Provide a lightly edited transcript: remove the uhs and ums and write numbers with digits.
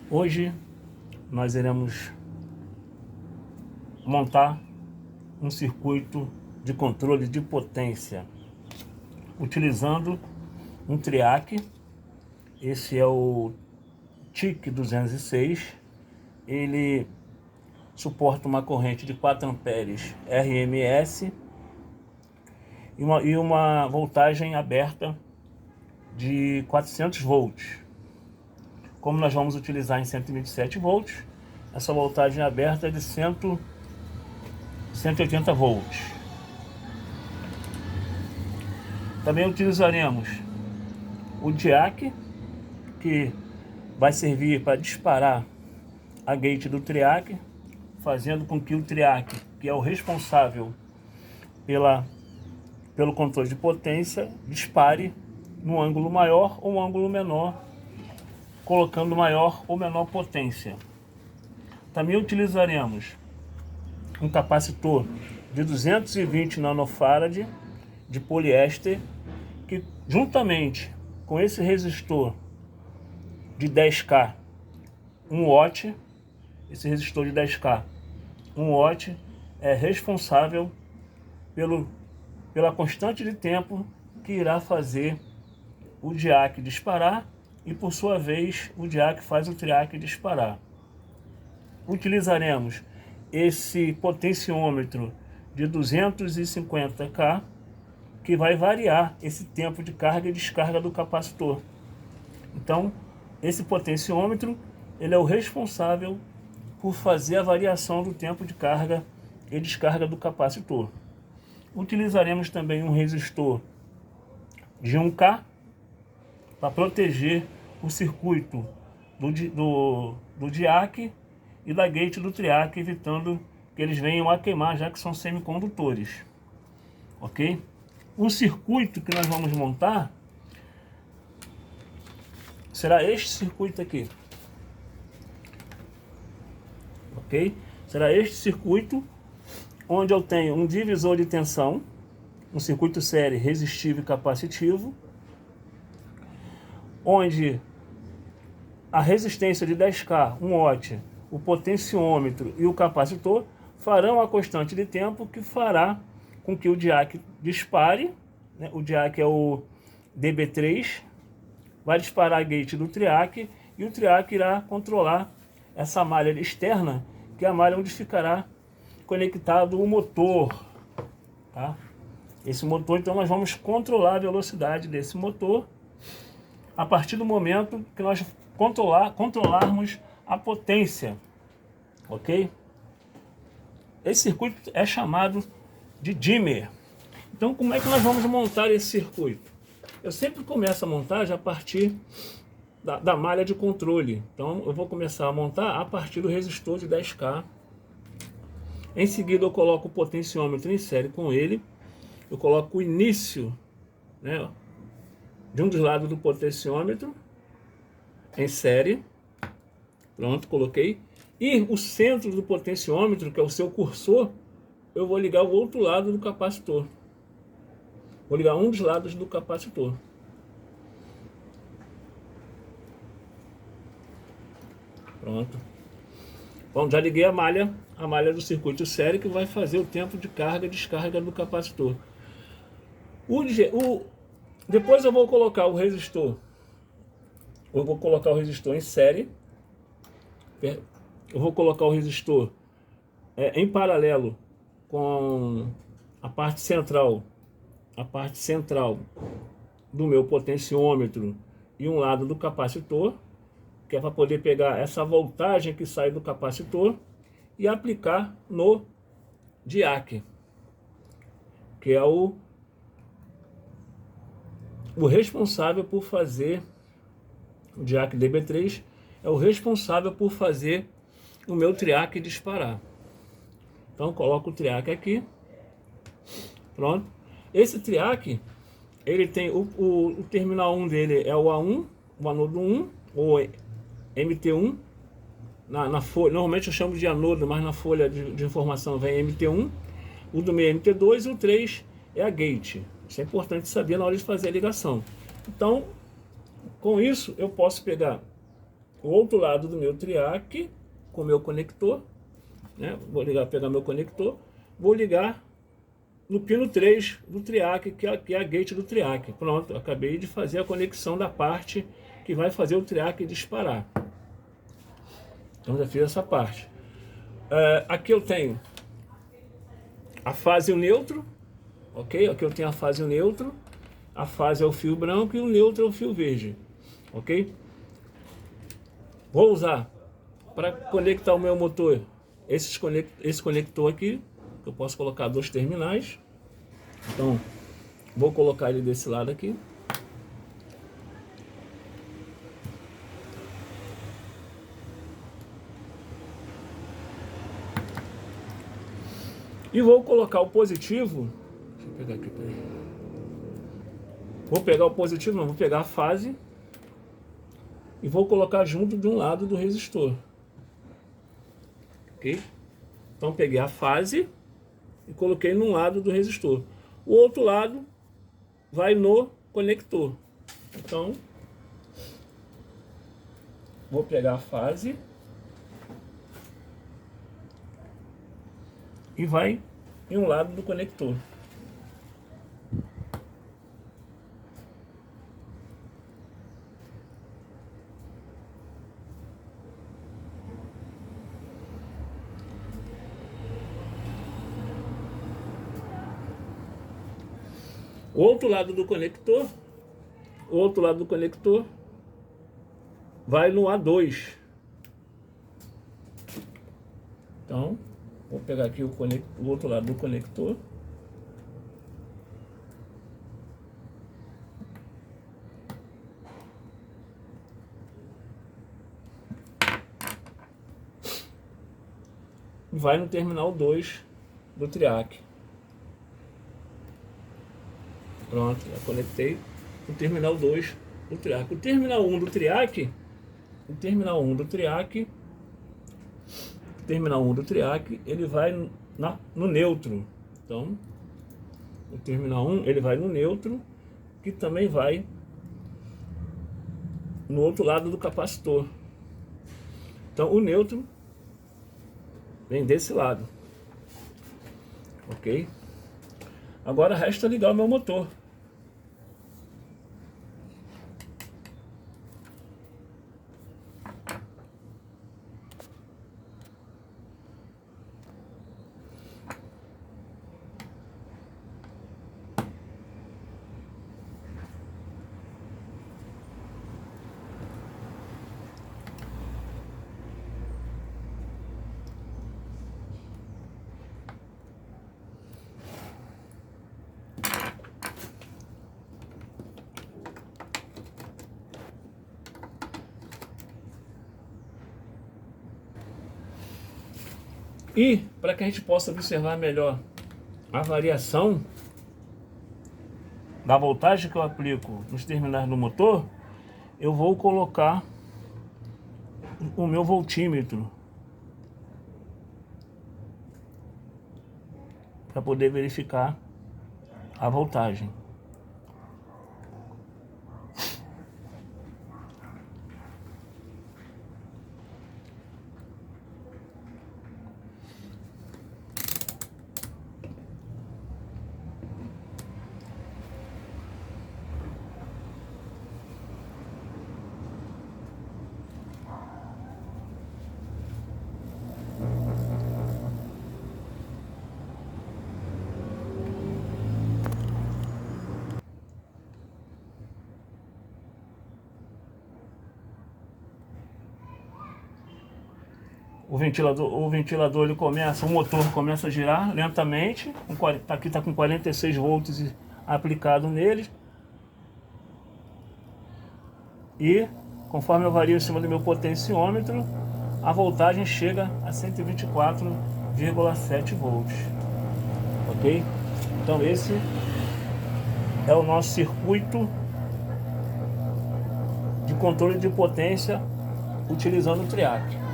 Hoje nós iremos montar um circuito de controle de potência utilizando um triac. Esse é o TIC 206. Ele suporta uma corrente de 4 amperes RMS e uma voltagem aberta de 400 volts. Como nós vamos utilizar em 127 volts, essa voltagem aberta é de 180 volts. Também utilizaremos o diac, que vai servir para disparar a gate do fazendo com que o triac, que é o responsável pelo controle de potência, dispare no ângulo maior ou ângulo menor, colocando maior ou menor potência. Também utilizaremos um capacitor de 220 nanofarad de poliéster, que juntamente com esse resistor de 10K 1 watt, esse resistor de 10K 1 watt é responsável pela constante de tempo que irá fazer o diac disparar, e por sua vez o diac faz o triac disparar. Utilizaremos esse potenciômetro de 250K, que vai variar esse tempo de carga e descarga do capacitor. Então, esse potenciômetro ele é o responsável por fazer a variação do tempo de carga e descarga do capacitor. Utilizaremos também um resistor de 1K para proteger o circuito do diac e da gate do triac, evitando que eles venham a queimar, já que são semicondutores. Ok? O circuito que nós vamos montar será este circuito aqui. Ok? Será este circuito, onde eu tenho um divisor de tensão, um circuito série resistivo e capacitivo, onde a resistência de 10K 1 watt, o potenciômetro e o capacitor farão a constante de tempo que fará com que o diac dispare, né? O diac é o DB3, vai disparar a gate do triac, e o triac irá controlar essa malha externa, que é a malha onde ficará conectado o motor, tá? Esse motor, então, nós vamos controlar a velocidade desse motor a partir do momento que nós controlarmos a potência, ok? Esse circuito é chamado de dimmer. Então, como é que nós vamos montar esse circuito? Eu sempre começo a montagem a partir da malha de controle. Então, eu vou começar a montar a partir do resistor de 10K. Em seguida, eu coloco o potenciômetro em série com ele. Eu coloco o início, né, de um dos lados do potenciômetro em série. Pronto, coloquei. E o centro do potenciômetro, que é o seu cursor, eu vou ligar o outro lado do capacitor. Vou ligar um dos lados do capacitor. Pronto. Bom, já liguei a malha do circuito série, que vai fazer o tempo de carga e descarga do capacitor. Depois eu vou colocar o resistor. Eu vou colocar o resistor em série. Eu vou colocar o resistor em paralelo com a parte central do meu potenciômetro e um lado do capacitor, que é para poder pegar essa voltagem que sai do capacitor e aplicar no diac, que é o responsável por fazer, o diac DB3 é o responsável por fazer o meu triac disparar. Então, coloco o triac aqui. Pronto. Esse triac, ele tem o terminal 1 dele é o A1, o anodo 1, ou MT1. Na folha, normalmente eu chamo de anodo, mas na folha de informação vem MT1. O do meio é MT2 e o 3 é a gate. Isso é importante saber na hora de fazer a ligação. Então, com isso, eu posso pegar o outro lado do meu triac com o meu conector, né? Vou ligar, pegar meu conector, vou ligar no pino 3 do triac, que é a gate do triac. Pronto, acabei de fazer a conexão da parte que vai fazer o triac disparar. Então já fiz essa parte. Aqui eu tenho a fase e o neutro, ok? Aqui eu tenho a fase e o neutro. A fase é o fio branco e o neutro é o fio verde, ok? Vou usar para conectar o meu motor esse conector aqui. Eu posso colocar 2 terminais. Então vou colocar ele desse lado aqui. E vou colocar o positivo. Deixa eu pegar aqui, peraí. Vou pegar o positivo, não, vou pegar a fase e vou colocar junto de um lado do resistor. Ok? Então peguei a fase e coloquei num lado do resistor. O outro lado vai no conector. Então vou pegar a fase e vai em um lado do conector. O outro lado do conector, vai no A2. Então, vou pegar aqui o outro lado do conector. Vai no terminal 2 do triac. Pronto, já conectei o terminal 2 do triac. O terminal 1 do triac, ele vai no neutro. Então, o terminal 1 ele vai no neutro, que também vai no outro lado do capacitor. Então, o neutro vem desse lado. Ok? Agora resta ligar o meu motor. E para que a gente possa observar melhor a variação da voltagem que eu aplico nos terminais do motor, eu vou colocar o meu voltímetro para poder verificar a voltagem. O ventilador ele começa, o motor começa a girar lentamente. Aqui está com 46 volts aplicado nele. E conforme eu vario em cima do meu potenciômetro, a voltagem chega a 124,7 volts. Ok? Então esse é o nosso circuito de controle de potência utilizando o triac.